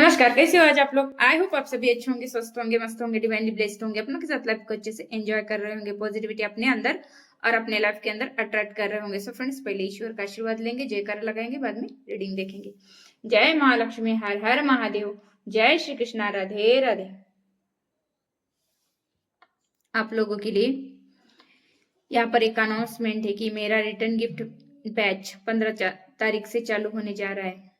नमस्कार, कैसे हो आज आप लोग। आई होप आप सभी अच्छे होंगे, स्वस्थ होंगे, मस्त होंगे, डिवाइनली ब्लेस्ड होंगे, अपनों के साथ लाइफ को अच्छे से एंजॉय कर रहे होंगे, पॉजिटिविटी अपने अंदर और अपने लाइफ के अंदर अट्रैक्ट कर रहे होंगे। सो फ्रेंड्स, पहले ईश्वर का आशीर्वाद लेंगे, जयकार लगाएंगे, बाद में रीडिंग देखेंगे। जय महालक्ष्मी, हर हर महादेव, जय श्री कृष्णा, राधे राधे। आप लोगों के लिए यहाँ पर एक अनाउंसमेंट है कि मेरा रिटर्न गिफ्ट बैच 15 तारीख से चालू होने जा रहा है।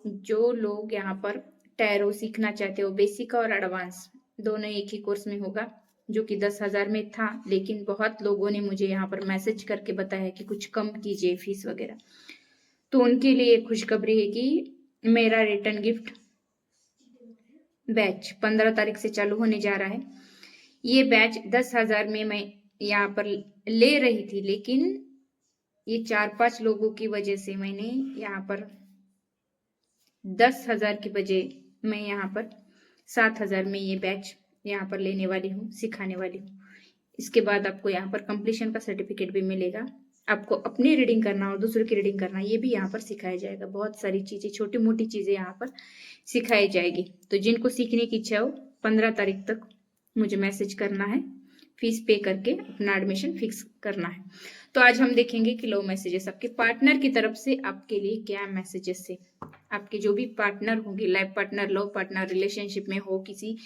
जो लोग यहाँ पर टैरो सीखना चाहते हो, बेसिक और एडवांस दोनों एक ही कोर्स में होगा, जो कि 10,000 में था, लेकिन बहुत लोगों ने मुझे यहाँ पर मैसेज करके बताया कि कुछ कम कीजिए फीस वगैरह। तो उनके लिए खुशखबरी है कि मेरा रिटर्न गिफ्ट बैच 15 तारीख से चालू होने जा रहा है। ये बैच 10,000 में मैं यहाँ पर ले रही थी, लेकिन ये 4-5 लोगों की वजह से मैंने यहाँ पर 10,000 की बजाय मैं यहाँ पर 7,000 में ये बैच यहाँ पर लेने वाली हूँ, सिखाने वाली हूँ। इसके बाद आपको यहाँ पर कंप्लीशन का सर्टिफिकेट भी मिलेगा। आपको अपनी रीडिंग करना और दूसरों की रीडिंग करना, ये भी यहाँ पर सिखाया जाएगा। बहुत सारी चीजें, छोटी मोटी चीजें यहाँ पर सिखाई जाएगी। तो जिनको सीखने की इच्छा हो, 15 तारीख तक मुझे मैसेज करना है, फीस पे करके अपना एडमिशन फिक्स करना है। तो आज हम देखेंगे कि लव मैसेजेस आपके पार्टनर की तरफ से आपके लिए क्या मैसेजेस है। आपके जो भी पार्टनर होंगे, life partner, love partner, relationship में हो, किसी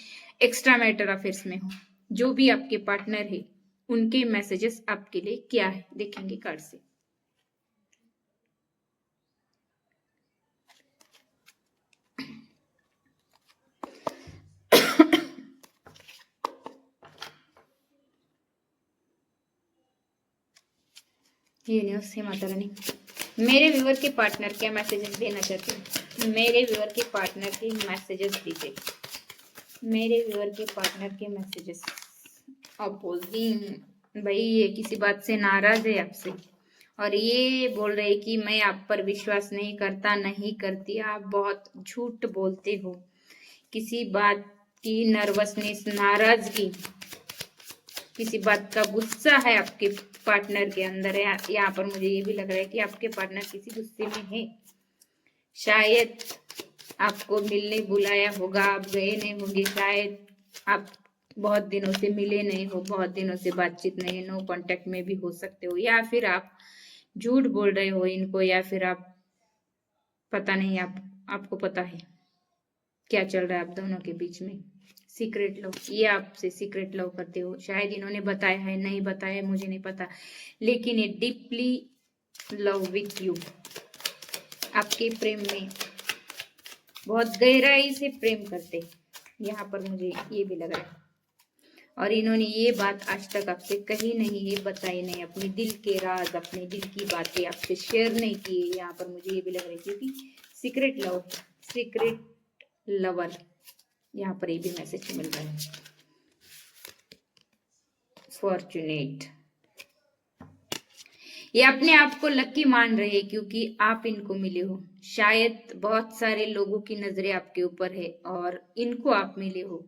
एक्स्ट्रा मैटर अफेयर्स में हो, जो भी आपके पार्टनर है, उनके मैसेजेस आपके लिए क्या है, देखेंगे कार्ड से। यूनिवर्स है माता रानी, मेरे व्यूअर के पार्टनर क्या मैसेजेस देना चाहते हैं। मेरे व्यूअर के पार्टनर के मैसेजेस दीजिए। मेरे व्यूअर के पार्टनर के मैसेजेस। अपोजिंग भाई, ये किसी बात से नाराज है आपसे, और ये बोल रहे कि मैं आप पर विश्वास नहीं करता, नहीं करती, आप बहुत झूठ बोलते हो। किसी बात की नर्वसनेस, नाराजगी, किसी बात का गुस्सा है आपके पार्टनर के अंदर है। यहाँ पर मुझे ये भी लग रहा है कि आपके पार्टनर किसी गुस्से में है। शायद आपको मिलने बुलाया होगा, आप गए नहीं होंगे। शायद आप बहुत दिनों से मिले नहीं हो, बहुत दिनों से बातचीत नहीं, नो कांटेक्ट में भी हो सकते हो, या फिर आप झूठ बोल रहे हो इनको, या फिर आप पता नहीं, आपको पता है क्या चल रहा है आप दोनों के बीच में। सीक्रेट लव, ये आपसे सीक्रेट लव करते हो। शायद इन्होंने बताया है, नहीं बताया मुझे नहीं पता, लेकिन ये डीपली लव विथ यू, आपके प्रेम में बहुत गहराई से प्रेम करते, यहाँ पर मुझे ये भी लग रहा है। और इन्होंने ये बात आज तक आपसे कही नहीं है, बताई नहीं, अपने दिल के राज, अपने दिल की बातें आपसे शेयर नहीं की है। यहाँ पर मुझे ये भी लग रहा है, क्योंकि सीक्रेट लव, सीक्रेट लवर, यहाँ पर ये भी मैसेज मिल रहा है। फॉर्चुनेट, ये अपने आप को लकी मान रहे हैं क्योंकि आप इनको मिले हो। शायद बहुत सारे लोगों की नजरें आपके ऊपर है और इनको आप मिले हो।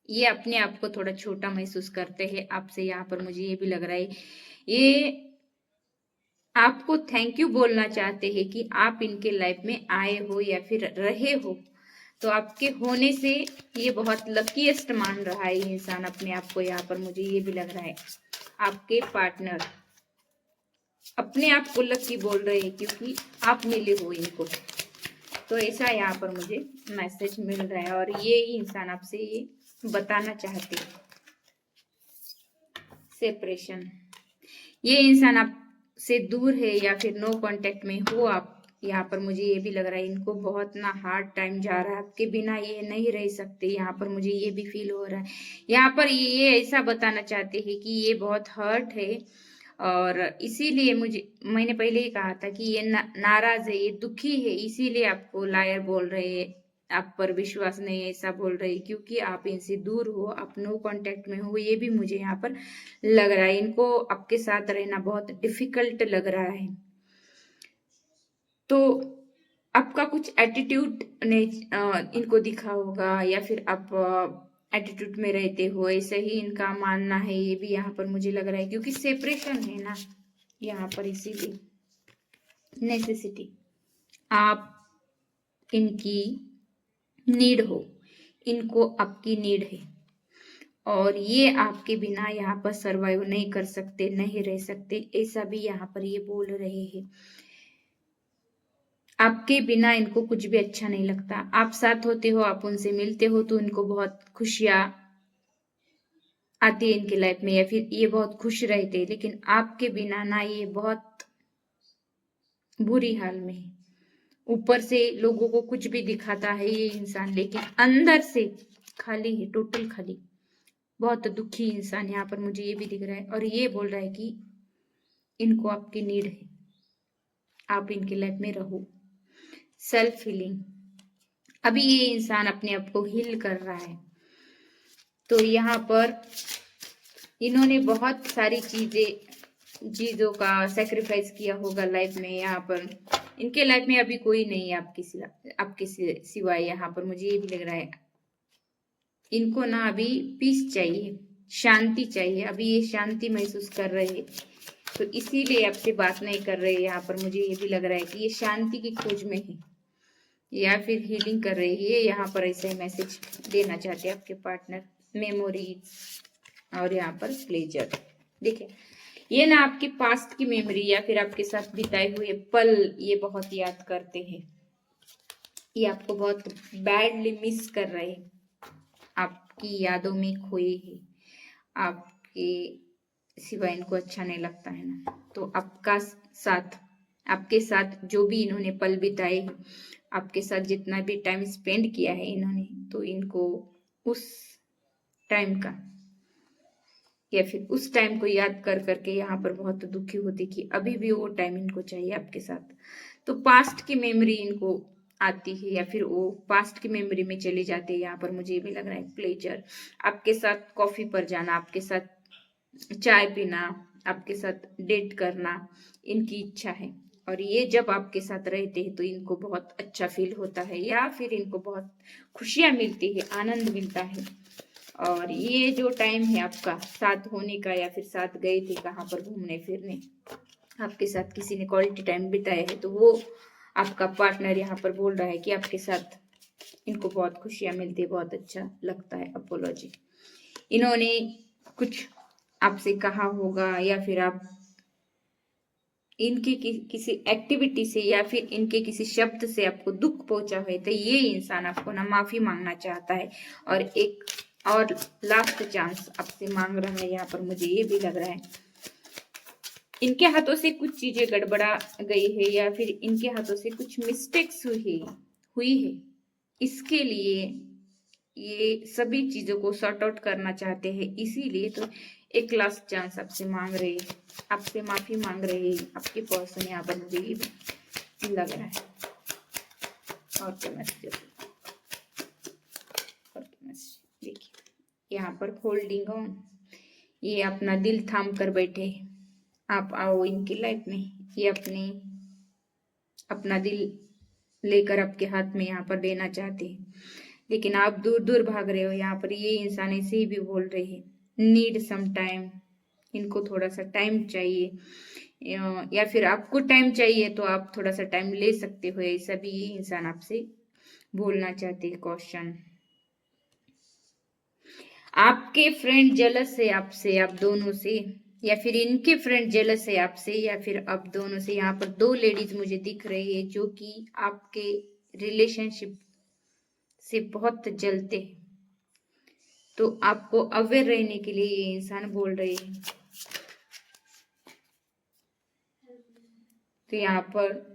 ये अपने आप को थोड़ा छोटा महसूस करते हैं आपसे। यहाँ पर मुझे ये भी लग रहा है, ये आपको थैंक यू बोलना चाहते हैं कि आप इनके लाइफ में आए हो या फिर रहे हो। तो आपके होने से ये बहुत लकीएस्ट मान रहा है ये इंसान अपने आप को। यहाँ पर मुझे ये भी लग रहा है, आपके पार्टनर अपने आप को लकी बोल रहे हैं क्योंकि आप मिले हो इनको। तो ऐसा यहाँ पर मुझे मैसेज मिल रहा है, और ये इंसान आपसे ये बताना चाहते हैं। सेपरेशन, ये इंसान आपसे दूर है या फिर नो कांटेक्ट में हो आप। यहाँ पर मुझे ये भी लग रहा है, इनको बहुत ना हार्ड टाइम जा रहा है, आपके बिना ये नहीं रह सकते। यहाँ पर मुझे ये भी फील हो रहा है। यहाँ पर ये ऐसा बताना चाहते हैं कि ये बहुत हर्ट है, और इसीलिए मैंने पहले ही कहा था कि ये नाराज है, ये दुखी है, इसीलिए आपको लायर बोल रहे हैं, आप पर विश्वास नहीं है, ऐसा बोल रहे हैं क्योंकि आप इनसे दूर हो, आप नो कांटेक्ट में हो। ये भी मुझे यहाँ पर लग रहा है, इनको आपके साथ रहना बहुत डिफिकल्ट लग रहा है। तो आपका कुछ एटीट्यूड ने इनको दिखा होगा, या फिर आप एटीट्यूड में रहते हो, ऐसे ही इनका मानना है। ये भी यहाँ पर मुझे लग रहा है क्योंकि सेपरेशन है ना यहाँ पर, इसीलिए नेसेसिटी। आप इनकी नीड हो, इनको आपकी नीड है और ये आपके बिना यहाँ पर सरवाइव नहीं कर सकते, नहीं रह सकते, ऐसा भी यहाँ पर ये बोल रहे हैं। आपके बिना इनको कुछ भी अच्छा नहीं लगता। आप साथ होते हो, आप उनसे मिलते हो तो इनको बहुत खुशियां आती है इनकी लाइफ में, या फिर ये बहुत खुश रहते हैं। लेकिन आपके बिना ना ये बहुत बुरी हाल में है। ऊपर से लोगों को कुछ भी दिखाता है ये इंसान, लेकिन अंदर से खाली है, टोटल खाली। बहुत दुखी इंसान यहाँ पर मुझे ये भी दिख रहा है और ये बोल रहा है कि इनको आपकी नीड है, आप इनकी लाइफ में रहो। सेल्फ हीलिंग, अभी ये इंसान अपने आप को हील कर रहा है। तो यहाँ पर इन्होंने बहुत सारी चीजों का सेक्रीफाइस किया होगा लाइफ में। यहाँ पर इनके लाइफ में अभी कोई नहीं है आपके सिवाय। यहाँ पर मुझे ये भी लग रहा है इनको ना अभी पीस चाहिए, शांति चाहिए। अभी ये शांति महसूस कर रहे हैं तो इसीलिए आपसे बात नहीं कर रहे। यहाँ पर मुझे ये भी लग रहा है कि ये शांति की खोज में है या फिर हीलिंग कर रही है। यहाँ पर ऐसे मैसेज देना चाहते हैं आपके पार्टनर, मेमोरीज और यहाँ पर प्लेजर। देखिए ये ना आपके पास्ट की मेमोरी या फिर आपके साथ बिताए हुए पल ये बहुत याद करते हैं। ये आपको बहुत बैडली मिस कर रहे हैं, आपकी यादों में खोए हैं, आपके सिवा इनको अच्छा नहीं लगता है ना। तो आपके साथ जो भी इन्होंने पल बिताए हैं, आपके साथ जितना भी टाइम स्पेंड किया है इन्होंने, तो इनको उस टाइम का या फिर उस टाइम को याद कर करके यहाँ पर बहुत दुखी होती कि अभी भी वो टाइम इनको चाहिए आपके साथ। तो पास्ट की मेमोरी इनको आती है या फिर वो पास्ट की मेमोरी में चले जाते हैं। यहाँ पर मुझे भी लग रहा है प्लेजर, आपके साथ कॉफी पर जाना, आपके साथ चाय पीना, आपके साथ डेट करना इनकी इच्छा है। और ये जब आपके साथ रहते हैं तो इनको बहुत अच्छा फील होता है या फिर इनको बहुत खुशियां मिलती है, आनंद मिलता है। और ये जो टाइम है आपका साथ होने का या फिर साथ गए थे कहाँ पर घूमने फिरने, आपके साथ किसी ने क्वालिटी टाइम बिताया है, तो वो आपका पार्टनर यहाँ पर बोल रहा है कि आपके साथ इनको बहुत खुशियां मिलती है, बहुत अच्छा लगता है। अपोलॉजी, इन्होंने कुछ आपसे कहा होगा या फिर आप इनकी किसी एक्टिविटी से या फिर इनके किसी शब्द से आपको दुख पहुंचा है, तो ये इंसान आपको ना माफी मांगना चाहता है और एक और लास्ट चांस आपसे मांग रहा है। यहाँ पर मुझे ये भी लग रहा है इनके हाथों से कुछ चीजें गड़बड़ा गई है या फिर इनके हाथों से कुछ मिस्टेक्स हुई है। इसके लिए ये सभी चीजों को सॉर्ट आउट करना चाहते हैं, इसीलिए तो एक लास्ट चांस आपसे मांग रहे हैं, आपसे माफी मांग रहे हैं आपके पर्सन। यहाँ पर मुझे ये भी लग रहा है। और क्या मैसेज, देखिए यहाँ पर होल्डिंग ऑन, ये अपना दिल थाम कर बैठे। आप आओ इनकी लाइफ में, ये अपना दिल लेकर आपके हाथ में यहाँ पर देना चाहते हैं, लेकिन आप दूर दूर भाग रहे हो। यहाँ पर ये इंसान ऐसे ही भी बोल रहे हैं नीड सम टाइम, इनको थोड़ा सा टाइम चाहिए या फिर आपको टाइम चाहिए तो आप थोड़ा सा टाइम ले सकते हो, ऐसा भी ये इंसान आपसे बोलना चाहते हैं। क्वेश्चन, आपके फ्रेंड जेलस है आपसे, आप दोनों से, या फिर इनके फ्रेंड जेलस है आपसे या फिर आप दोनों से। यहाँ पर दो लेडीज मुझे दिख रही है जो कि आपके रिलेशनशिप से बहुत जलते हैं, तो आपको अवेयर रहने के लिए ये इंसान बोल रहे हैं। तो यहाँ पर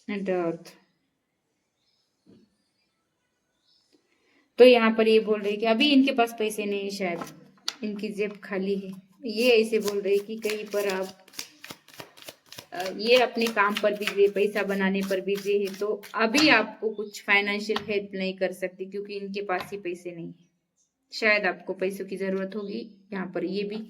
अर्थ, तो यहाँ पर ये बोल रहे हैं कि अभी इनके पास पैसे नहीं है, शायद इनकी जेब खाली है। ये ऐसे बोल रहे हैं कि कहीं पर आप ये अपने काम पर बिजी है, पैसा बनाने पर बिजी है, तो अभी आपको कुछ फाइनेंशियल हेल्प नहीं कर सकती क्योंकि इनके पास ही पैसे नहीं है। शायद आपको पैसों की जरूरत होगी। यहाँ पर ये भी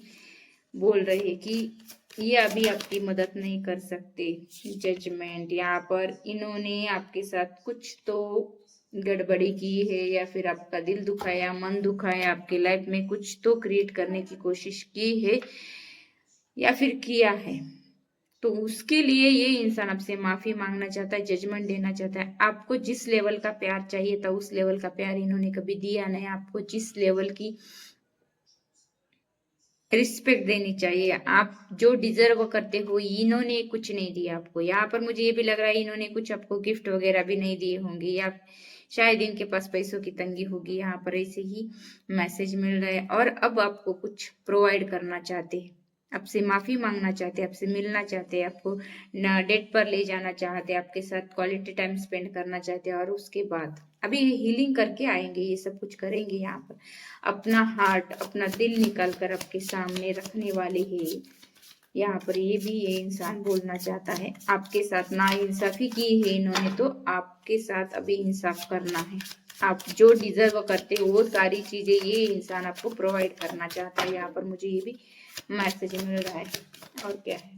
बोल रहे हैं कि ये अभी आपकी मदद नहीं कर सकते। जजमेंट, यहाँ पर इन्होंने आपके साथ कुछ तो गड़बड़ी की है या फिर आपका दिल दुखाया, मन दुखाया, आपके लाइफ में कुछ तो क्रिएट करने की कोशिश की है या फिर किया है। तो उसके लिए ये इंसान आपसे माफी मांगना चाहता है, जजमेंट देना चाहता है। आपको जिस लेवल का प्यार चाहिए था उस लेवल का प्यार इन्होंने कभी दिया नहीं। आपको जिस लेवल की रिस्पेक्ट देनी चाहिए, आप जो डिजर्व करते हो, इन्होंने कुछ नहीं दिया आपको। यहाँ पर मुझे ये भी लग रहा है इन्होंने कुछ आपको गिफ्ट वगैरह भी नहीं दिए होंगे, या शायद इनके पास पैसों की तंगी होगी। यहाँ पर ऐसे ही मैसेज मिल रहा है। और अब आपको कुछ प्रोवाइड करना चाहते हैं, आपसे माफी मांगना चाहते हैं, आपसे मिलना चाहते हैं, आपको डेट पर ले जाना चाहते हैं, आपके साथ क्वालिटी टाइम स्पेंड करना चाहते हैं। और उसके बाद अभी हीलिंग करके आएंगे, ये सब कुछ करेंगे। यहाँ पर अपना हार्ट, अपना दिल निकाल कर आपके सामने रखने वाले हैं। यहाँ पर ये भी ये इंसान बोलना चाहता है, आपके साथ ना इंसाफी की है इन्होंने, तो आपके साथ अभी इंसाफ करना है। आप जो डिजर्व करते हो वो सारी चीजें ये इंसान आपको प्रोवाइड करना चाहता है। यहाँ पर मुझे ये भी मैसेज मिल रहा है। और क्या है,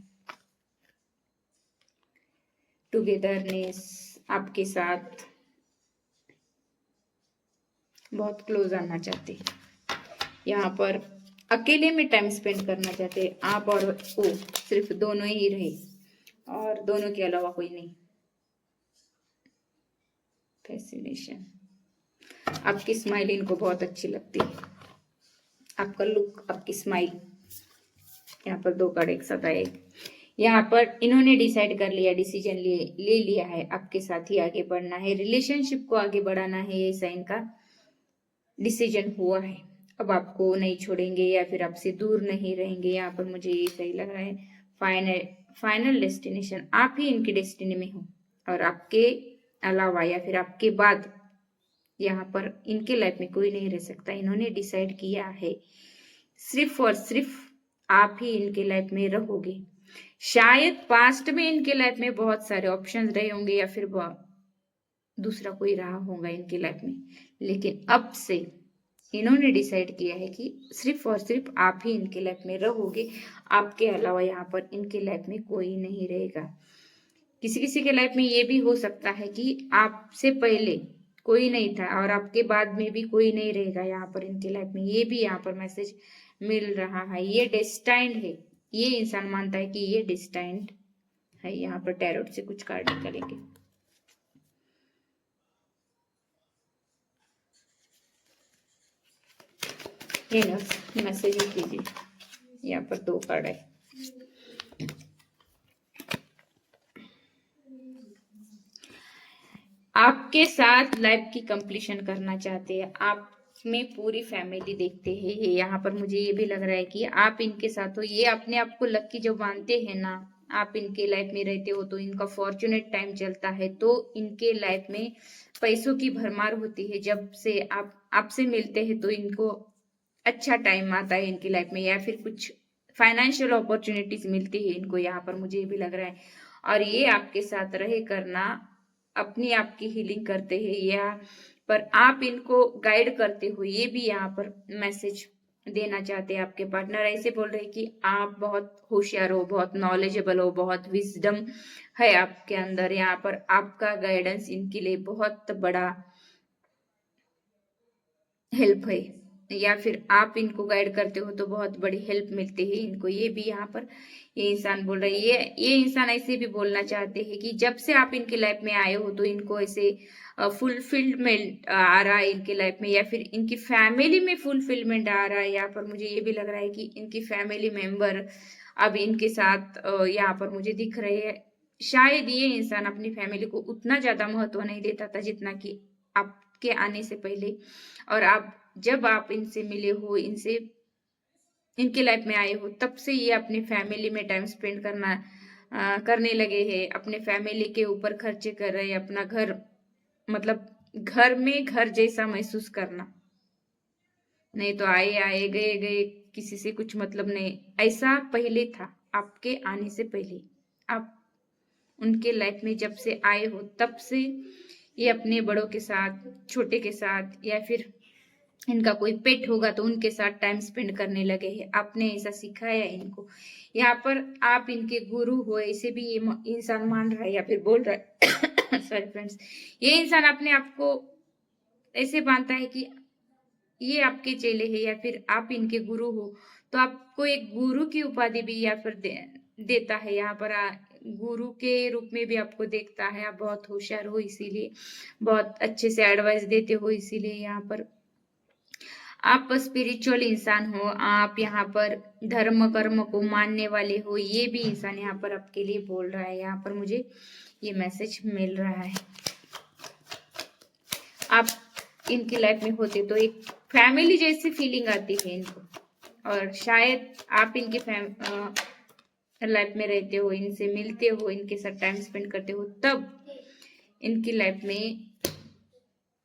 टुगेदरनेस, आपके साथ बहुत क्लोज आना चाहते हैं। यहाँ पर अकेले में टाइम स्पेंड करना चाहते हैं आप और वो, सिर्फ दोनों ही रहे और दोनों के अलावा कोई नहीं। फैसिनेशन, आपकी स्माइल इनको बहुत अच्छी लगती है, आपका लुक, आपकी स्माइल। यहाँ पर 2 कार्ड एक साथ आए। यहाँ पर इन्होंने डिसाइड कर लिया, डिसीजन ले लिया है, आपके साथ ही आगे बढ़ना है, रिलेशनशिप को आगे बढ़ाना है। ये साइन का डिसीजन हुआ है। अब आपको नहीं छोड़ेंगे या फिर आपसे दूर नहीं रहेंगे। यहाँ पर मुझे ये सही लग रहा है। फाइनल डेस्टिनेशन, आप ही इनकी डेस्टिनी में हो, और आपके अलावा या फिर आपके बाद यहाँ पर इनके लाइफ में कोई नहीं रह सकता। इन्होंने डिसाइड किया है, सिर्फ और सिर्फ आप ही इनके लाइफ में रहोगे। शायद पास्ट में इनके लाइफ में बहुत सारे ऑप्शंस रहे होंगे या फिर दूसरा कोई रहा होगा इनकी लाइफ में, लेकिन अब से इन्होंने डिसाइड किया है कि सिर्फ और सिर्फ आप ही इनके लाइफ में रहोगे। आपके अलावा यहाँ पर इनके लाइफ में कोई नहीं रहेगा। किसी किसी के लाइफ में ये भी हो सकता है कि आपसे पहले कोई नहीं था और आपके बाद में भी कोई नहीं रहेगा। यहाँ पर इनके लाइफ में ये भी यहाँ पर मैसेज मिल रहा है। ये डेस्टाइंड है, ये इंसान मानता है कि ये डेस्टाइंड है। यहाँ पर टैरोट से कुछ कार्ड निकलेंगे। ये मैसेज ही कीजिए। यहाँ पर 2 कार्ड है। आपके साथ लाइफ की कंप्लीशन करना चाहते हैं, आप में पूरी फैमिली देखते हैं। यहाँ पर मुझे ये भी लग रहा है कि आप इनके साथ हो। ये अपने आप को लकी जो मानते हैं ना, आप इनके लाइफ में रहते हो तो इनका फॉर्चुनेट टाइम चलता है, तो इनके लाइफ में पैसों की भरमार होती है। जब से आप आपसे मिलते हैं तो इनको अच्छा टाइम आता है इनकी लाइफ में, या फिर कुछ फाइनेंशियल अपॉर्चुनिटीज मिलती है इनको। यहाँ पर मुझे ये भी लग रहा है। और ये आपके साथ रहे करना अपनी आप की हीलिंग करते हैं, या पर आप इनको गाइड करते हो, ये भी यहाँ पर मैसेज देना चाहते हैं। आपके पार्टनर ऐसे बोल रहे हैं कि आप बहुत होशियार हो, बहुत नॉलेजेबल हो, बहुत विजडम है आपके अंदर। यहाँ पर आपका गाइडेंस इनके लिए बहुत बड़ा हेल्प है, या फिर आप इनको गाइड करते हो तो बहुत बड़ी हेल्प मिलती है इनको। ये भी यहाँ पर ये इंसान बोल रहे हैं। ये इंसान ऐसे भी बोलना चाहते हैं कि जब से आप इनकी लाइफ में आए हो तो इनको ऐसे फुलफिलमेंट आ रहा है इनकी लाइफ में, या फिर इनकी फैमिली में फुलफिलमेंट आ रहा है। यहाँ पर मुझे ये भी लग रहा है कि इनकी फैमिली मेंबर अब इनके साथ यहाँ पर मुझे दिख रहे हैं। शायद ये इंसान अपनी फैमिली को उतना ज्यादा महत्व नहीं देता था जितना कि आपके आने से पहले, और आप जब आप इनसे मिले हो, इनसे इनके लाइफ में आए हो, तब से ये अपनी फैमिली में टाइम स्पेंड करने लगे हैं। अपने फैमिली के ऊपर खर्चे कर रहे हैं, अपना घर, मतलब घर में घर जैसा महसूस करना। नहीं तो आए आए गए गए, किसी से कुछ मतलब नहीं, ऐसा पहले था आपके आने से पहले। आप उनके लाइफ में जब से आए हो तब से ये अपने बड़ों के साथ, छोटे के साथ, या फिर इनका कोई पेट होगा तो उनके साथ टाइम स्पेंड करने लगे हैं। आपने ऐसा सिखाया इनको। यहाँ पर आप इनके गुरु हो ऐसे भी ये इंसान मान रहा है या फिर बोल रहा है सॉरी फ्रेंड्स, ये इंसान अपने आप को ऐसे मानता है कि ये आपके चेले हैं या फिर आप इनके गुरु हो, तो आपको एक गुरु की उपाधि भी या फिर देता है यहाँ पर, गुरु के रूप में भी आपको देखता है। आप बहुत होशियार हो, इसीलिए बहुत अच्छे से एडवाइस देते हो, इसीलिए यहाँ पर आप स्पिरिचुअल इंसान हो, आप यहाँ पर धर्म कर्म को मानने वाले हो, ये भी इंसान यहाँ पर आपके लिए बोल रहा है। यहाँ पर मुझे ये मैसेज मिल रहा है। आप इनकी लाइफ में होते तो एक फैमिली जैसी फीलिंग आती है इनको, और शायद आप इनके लाइफ में रहते हो, इनसे मिलते हो, इनके साथ टाइम स्पेंड करते हो, तब इनकी लाइफ में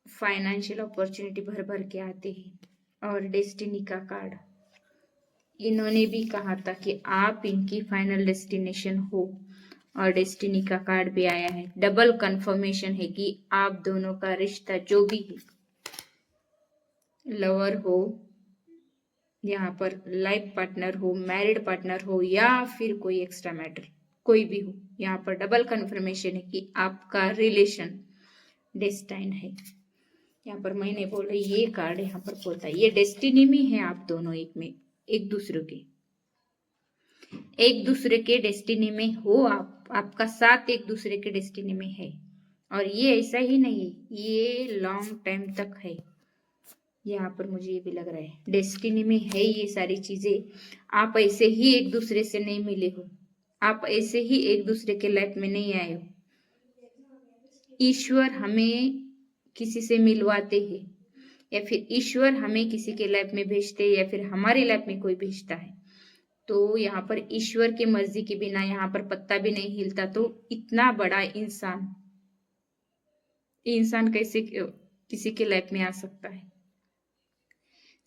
फाइनेंशियल अपॉर्चुनिटी भर भर के आते हैं। और डेस्टिनी का कार्ड, इन्होंने भी कहा था कि आप इनकी फाइनल डेस्टिनेशन हो, और डेस्टिनी का कार्ड भी आया है। डबल कंफर्मेशन है कि आप दोनों का रिश्ता जो भी है, लवर हो, यहाँ पर लाइफ पार्टनर हो, मैरिड पार्टनर हो, या फिर कोई एक्स्ट्रा मैटर कोई भी हो, यहाँ पर डबल कंफर्मेशन है कि आपका रिलेशन डेस्टाइन है। यहाँ पर मैंने बोला ये कार्ड यहाँ पर बोलता है ये डेस्टिनी में है, आप दोनों एक दूसरे के डेस्टिनी में हो, आपका साथ एक दूसरे के डेस्टिनी में है। और ये ऐसा ही नहीं है, ये लॉन्ग टाइम तक है। यहाँ पर मुझे ये भी लग रहा है डेस्टिनी में है ये सारी चीजें। आप ऐसे ही एक दूसरे से नहीं मिले हो, आप ऐसे ही एक दूसरे के लाइफ में नहीं आए हो। ईश्वर हमें किसी से मिलवाते हैं, या फिर ईश्वर हमें किसी के लाइफ में भेजते हैं, या फिर हमारे लाइफ में कोई भेजता है। तो यहाँ पर ईश्वर की मर्जी के बिना यहाँ पर पत्ता भी नहीं हिलता। तो इतना बड़ा इंसान कैसे किसी के लाइफ में आ सकता है?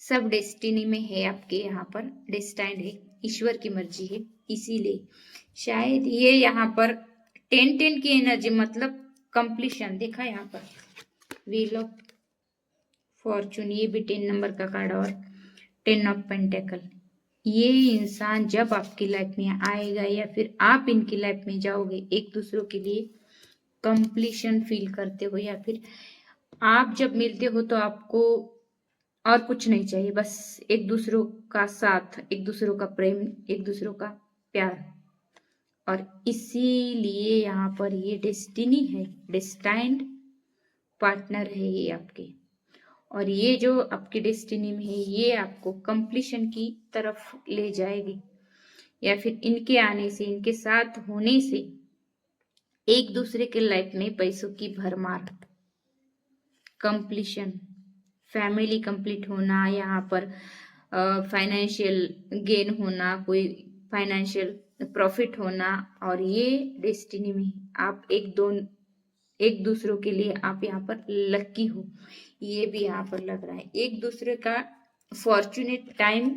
सब डेस्टिनी में है, आपके यहाँ पर डेस्टाइंड है, ईश्वर की मर्जी है। इसीलिए शायद ये यहाँ पर 10-10 की एनर्जी, मतलब कंप्लीशन देखा यहाँ पर, व्हील ऑफ फॉर्चून, ये भी 10 नंबर का कार्ड, और 10 ऑफ पेंटेकल। ये इंसान जब आपकी लाइफ में आएगा, या फिर आप इनकी लाइफ में जाओगे, एक दूसरों के लिए कंप्लीशन फील करते हो, या फिर आप जब मिलते हो तो आपको और कुछ नहीं चाहिए, बस एक दूसरों का साथ, एक दूसरों का प्रेम, एक दूसरों का प्यार। और इसीलिए यहाँ पर ये डेस्टिनी है, डेस्टाइंड पार्टनर है ये आपके। और ये जो आपकी डेस्टिनी में है, ये आपको कंप्लीशन की तरफ ले जाएगी, या फिर इनके आने से, इनके साथ होने से एक दूसरे के लाइफ में पैसों की भरमार, कंप्लीशन, फैमिली कंप्लीट होना, यहाँ पर फाइनेंशियल गेन होना, कोई फाइनेंशियल प्रॉफिट होना। और ये डेस्टिनी में आप एक दूसरों के लिए आप यहाँ पर लकी हो, ये भी यहाँ पर लग रहा है। एक दूसरे का फॉर्चुनेट टाइम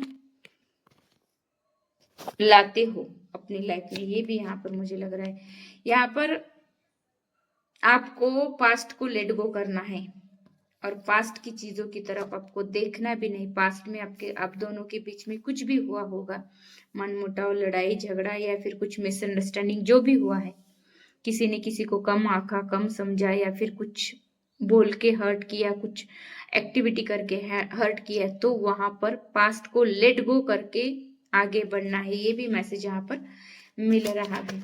लाते हो अपनी लाइफ में, ये भी यहाँ पर मुझे लग रहा है। यहाँ पर आपको पास्ट को लेट गो करना है, और पास्ट की चीजों की तरफ आपको देखना भी नहीं। पास्ट में आप दोनों के बीच में कुछ भी हुआ होगा, मनमुटाव, लड़ाई झगड़ा, या फिर कुछ मिसअंडरस्टैंडिंग जो भी हुआ है, किसी ने किसी को कम आंका, कम समझा, या फिर कुछ बोल के हर्ट किया, कुछ एक्टिविटी करके हर्ट किया, तो वहां पर पास्ट को लेट गो करके आगे बढ़ना है। ये भी मैसेज यहाँ पर मिल रहा है।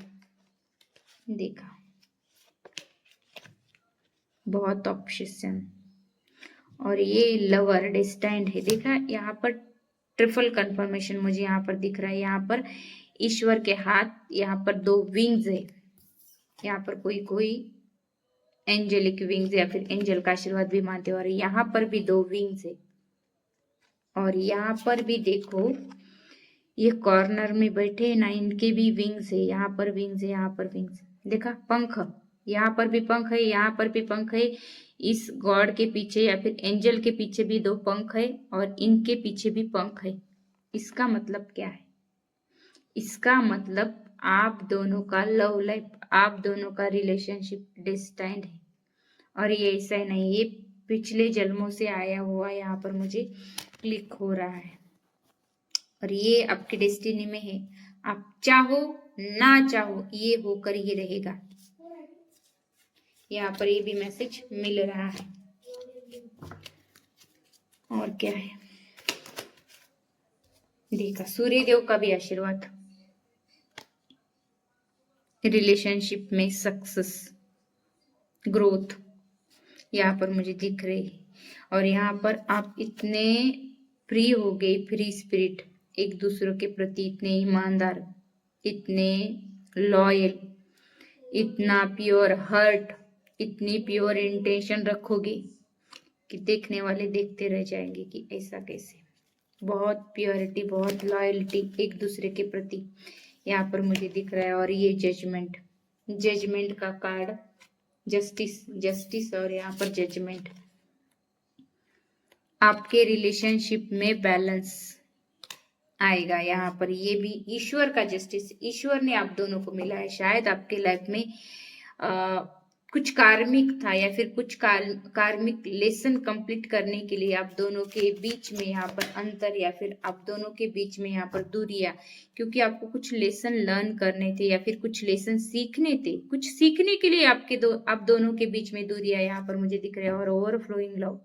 देखा, बहुत ऑब्सेशन, और ये लवर डेस्टाइंड है। देखा यहाँ पर ट्रिपल कंफर्मेशन मुझे यहाँ पर दिख रहा है। यहाँ पर ईश्वर के हाथ, यहाँ पर 2 विंग्स है, यहाँ पर कोई एंजेलिक विंग्स या फिर एंजल का आशीर्वाद भी मानते हो, और यहाँ पर भी 2 विंग्स है। और यहाँ पर भी देखो, ये कॉर्नर में बैठे ना, इनके भी विंग्स है, यहाँ पर विंग्स है, यहाँ पर विंग्स, देखा पंख, यहाँ पर भी पंख है, यहाँ पर भी पंख है। इस गॉड के पीछे या फिर एंजल के पीछे भी 2 पंख है, और इनके पीछे भी पंख है। इसका मतलब क्या है? इसका मतलब आप दोनों का लव लाइफ, आप दोनों का रिलेशनशिप डेस्टाइंड है। और ये ऐसा नहीं, ये पिछले जन्मों से आया हुआ यहाँ पर मुझे क्लिक हो रहा है, और ये आपके डेस्टिनी में है। आप चाहो ना चाहो, ये होकर ही रहेगा। यहाँ पर ये भी मैसेज मिल रहा है। और क्या है, देखा सूर्य देव का भी आशीर्वाद, रिलेशनशिप में सक्सेस, ग्रोथ यहाँ पर मुझे दिख रही है। और यहाँ पर आप इतने फ्री हो गए, फ्री स्पिरिट, एक दूसरे के प्रति इतने ईमानदार, इतने लॉयल, इतना प्योर हर्ट, इतनी प्योर इंटेंशन रखोगे कि देखने वाले देखते रह जाएंगे कि ऐसा कैसे। बहुत प्योरिटी, बहुत लॉयल्टी एक दूसरे के प्रति यहाँ पर मुझे दिख रहा है। और ये जजमेंट, जजमेंट का कार्ड, जस्टिस, जस्टिस और यहाँ पर जजमेंट। आपके रिलेशनशिप में बैलेंस आएगा यहाँ पर। ये भी ईश्वर का जस्टिस, ईश्वर ने आप दोनों को मिला है। शायद आपके लाइफ में कुछ कार्मिक था या फिर कुछ कार्मिक लेसन कंप्लीट करने के लिए आप दोनों के बीच में यहाँ पर अंतर, या फिर आप दोनों के बीच में यहाँ पर दूरियां, क्योंकि आपको कुछ लेसन लर्न करने थे या फिर कुछ लेसन सीखने थे, कुछ सीखने के लिए आप दोनों के बीच में दूरियां यहाँ पर मुझे दिख रहे हैं। और ओवरफ्लोइंग लव,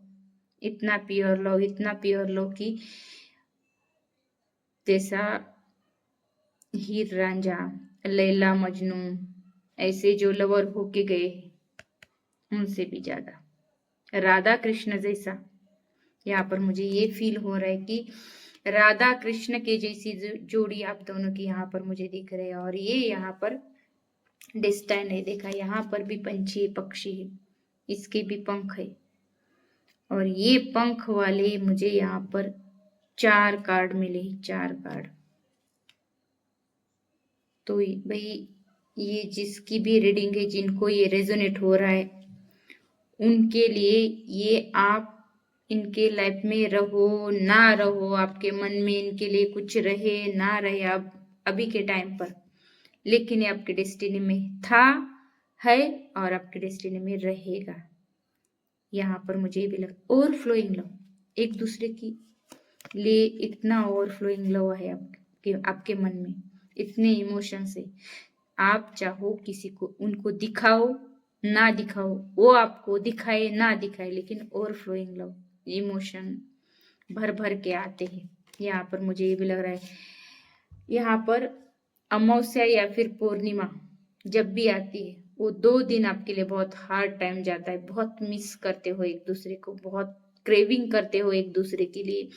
इतना प्योर लव, इतना प्योर लव कि जैसा हीर रांझा, लैला मजनू, ऐसे जो लवर होके गए उनसे भी ज्यादा राधा कृष्ण जैसा यहाँ पर मुझे ये फील हो रहा है कि राधा कृष्ण के जैसी जोड़ी आप दोनों की यहाँ पर मुझे दिख रहे हैं। और ये यहाँ पर डेस्टाइन है, देखा यहाँ पर भी पंछी है, पक्षी है, इसके भी पंख है। और ये पंख वाले मुझे यहाँ पर 4 कार्ड मिले, 4 कार्ड। तो भाई ये जिसकी भी रीडिंग है, जिनको ये रेजोनेट हो रहा है, उनके लिए ये आप इनके लाइफ में रहो ना रहो, आपके मन में इनके लिए कुछ रहे ना रहे अब अभी के टाइम पर, लेकिन ये आपके डेस्टिनी में था, है और आपके डेस्टिनी में रहेगा। यहाँ पर मुझे भी लगा ओवरफ्लोइंग लव, एक दूसरे की लिए इतना ओवरफ्लोइंग लव है आपके मन में, इतने इमोशंस है। आप चाहो किसी को, उनको दिखाओ ना दिखाओ, वो आपको दिखाए ना दिखाए, लेकिन ओवरफ्लोइंग लव, इमोशन भर भर के आते हैं। यहाँ पर मुझे ये भी लग रहा है, यहाँ पर अमावस्या या फिर पूर्णिमा जब भी आती है, वो 2 दिन आपके लिए बहुत हार्ड टाइम जाता है। बहुत मिस करते हो एक दूसरे को, बहुत क्रेविंग करते हो एक दूसरे के लिए,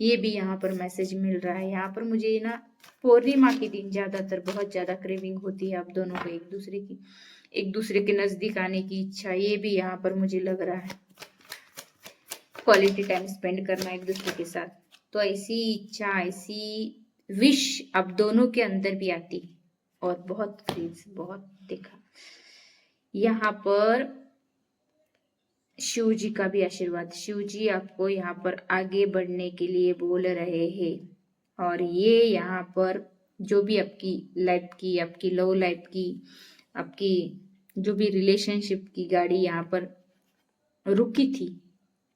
ये भी यहाँ पर मैसेज मिल रहा है। यहाँ पर मुझे ना पूर्णिमा के दिन ज्यादातर बहुत ज्यादा क्रेविंग होती है आप दोनों को एक दूसरे के नजदीक आने की इच्छा, ये भी यहाँ पर मुझे लग रहा है। क्वालिटी टाइम स्पेंड करना एक दूसरे के साथ, तो ऐसी इच्छा, ऐसी विश आप दोनों के अंदर भी आती है। और बहुत क्रेज, बहुत देखा यहाँ पर शिव जी का भी आशीर्वाद, शिव जी आपको यहाँ पर आगे बढ़ने के लिए बोल रहे हैं। और ये यहाँ पर जो भी आपकी लाइफ की, आपकी लव लाइफ की, आपकी जो भी रिलेशनशिप की गाड़ी यहाँ पर रुकी थी,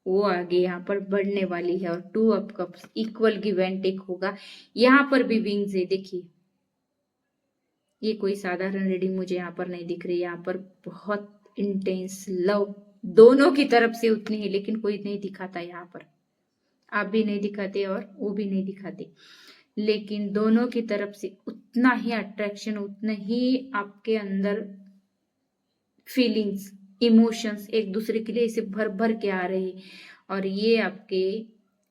वो आगे यहाँ पर बढ़ने वाली है। और 2 of cups, equal give and take होगा। यहाँ पर भी विंग्स है, देखिए ये कोई साधारण रीडिंग मुझे यहाँ पर नहीं दिख रही। यहाँ पर बहुत इंटेंस लव दोनों की तरफ से उतनी है, लेकिन कोई नहीं दिखाता यहाँ पर, आप भी नहीं दिखाते और वो भी नहीं दिखाते, लेकिन दोनों की तरफ से उतना ही अट्रैक्शन, उतना ही आपके अंदर फीलिंग्स, इमोशंस एक दूसरे के लिए इसे भर भर के आ रहे हैं। और ये आपके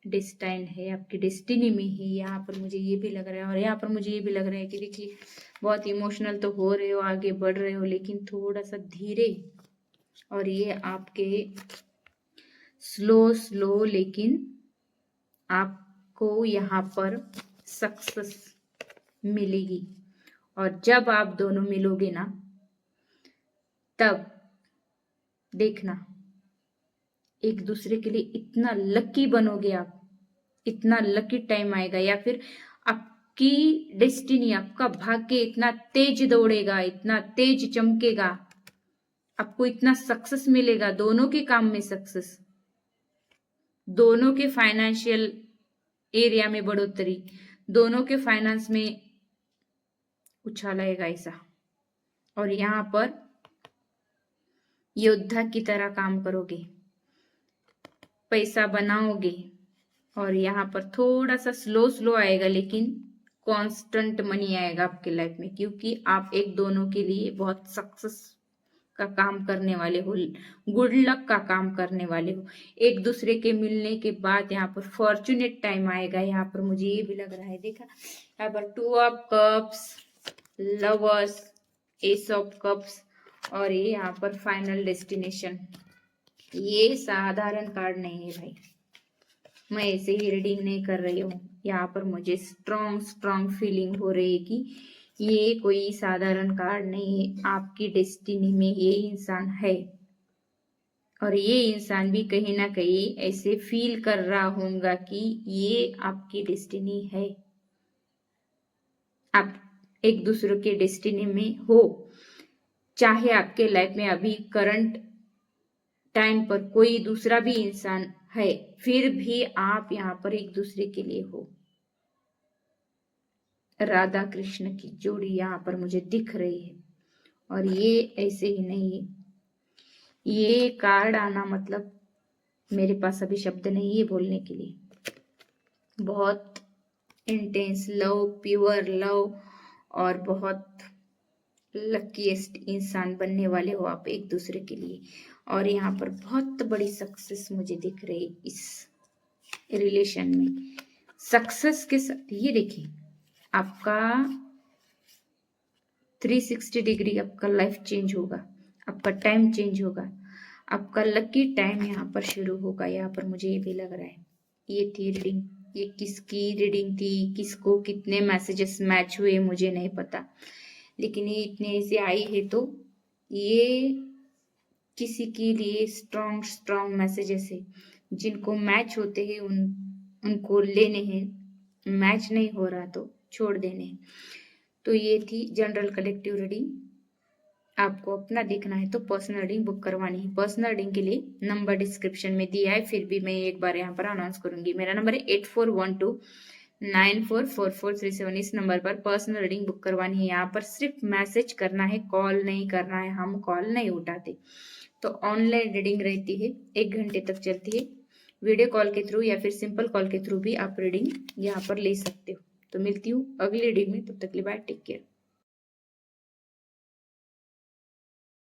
डेस्टाइन है, आपकी डेस्टिनी में ही यहाँ पर मुझे ये भी लग रहा है। और यहाँ पर मुझे ये भी लग रहा है कि देखिए बहुत इमोशनल तो हो रहे हो, आगे बढ़ रहे हो, लेकिन थोड़ा सा धीरे। और ये आपके स्लो स्लो, लेकिन आपको यहाँ पर सक्सेस मिलेगी। और जब आप दोनों मिलोगे ना, तब देखना एक दूसरे के लिए इतना लकी बनोगे आप, इतना लकी टाइम आएगा, या फिर आपकी डेस्टिनी, आपका भाग्य इतना तेज दौड़ेगा, इतना तेज चमकेगा, आपको इतना सक्सेस मिलेगा, दोनों के काम में सक्सेस, दोनों के फाइनेंशियल एरिया में बढ़ोतरी, दोनों के फाइनेंस में उछाल आएगा ऐसा। और यहाँ पर योद्धा की तरह काम करोगे, पैसा बनाओगे। और यहाँ पर थोड़ा सा स्लो स्लो आएगा, लेकिन कांस्टेंट मनी आएगा आपके लाइफ में, क्योंकि आप एक दोनों के लिए बहुत सक्सेस का काम करने वाले हो, गुड लक का काम करने वाले हो। एक दूसरे के मिलने के बाद यहाँ पर फॉर्चुनेट टाइम आएगा। यहाँ पर मुझे ये भी लग रहा है, देखा यहाँ पर 2 of cups, lovers, S of cups और ये यहाँ पर फाइनल डेस्टिनेशन। ये साधारण कार्ड नहीं है भाई, मैं ऐसे ही रीडिंग नहीं कर रही हूँ। यहाँ पर मुझे स्ट्रॉन्ग फीलिंग हो रही है कि ये कोई साधारण कार्ड नहीं है। आपकी डेस्टिनी में ये इंसान है और ये इंसान भी कहीं ना कहीं ऐसे फील कर रहा होगा कि ये आपकी डेस्टिनी है। आप एक दूसरे के डेस्टिनी में हो, चाहे आपके लाइफ में अभी करंट टाइम पर कोई दूसरा भी इंसान है, फिर भी आप यहाँ पर एक दूसरे के लिए हो। राधा कृष्ण की जोड़ी यहाँ पर मुझे दिख रही है और ये ऐसे ही नहीं है। ये कार्ड आना मतलब मेरे पास अभी शब्द नहीं है बोलने के लिए। बहुत इंटेंस लव, प्योर लव और बहुत लकीएस्ट इंसान बनने वाले हो आप एक दूसरे के लिए। और यहाँ पर बहुत बड़ी सक्सेस मुझे दिख रही है इस रिलेशन में। सक्सेस के साथ ये देखिए, आपका 360 डिग्री आपका लाइफ चेंज होगा, आपका टाइम चेंज होगा, आपका लकी टाइम यहाँ पर शुरू होगा। यहाँ पर मुझे ये भी लग रहा है। ये थी रीडिंग, ये किसकी रीडिंग थी, किसको कितने मैसेजेस मैच हुए मुझे नहीं पता, लेकिन ये इतने ऐसे आई है तो ये किसी के लिए स्ट्रॉन्ग मैसेजेस है। जिनको मैच होते हैं उनको लेने हैं, मैच नहीं हो रहा तो छोड़ देने हैं। तो ये थी जनरल कलेक्टिव रीडिंग। आपको अपना देखना है तो पर्सनल रीडिंग बुक करवानी है। पर्सनल रीडिंग के लिए नंबर डिस्क्रिप्शन में दिया है, फिर भी मैं एक बार यहाँ पर अनाउंस करूंगी। मेरा नंबर है 8412944437। इस नंबर पर पर्सनल रीडिंग बुक करवानी है। यहाँ पर सिर्फ मैसेज करना है, कॉल नहीं करना है, हम कॉल नहीं उठाते। तो ऑनलाइन रीडिंग रहती है, 1 घंटे तक चलती है। वीडियो कॉल के थ्रू या फिर सिंपल कॉल के थ्रू भी आप रीडिंग यहाँ पर ले सकते हो। तो मिलती हूँ अगली रीडिंग में, तब तक के लिए बाय, टेक केयर।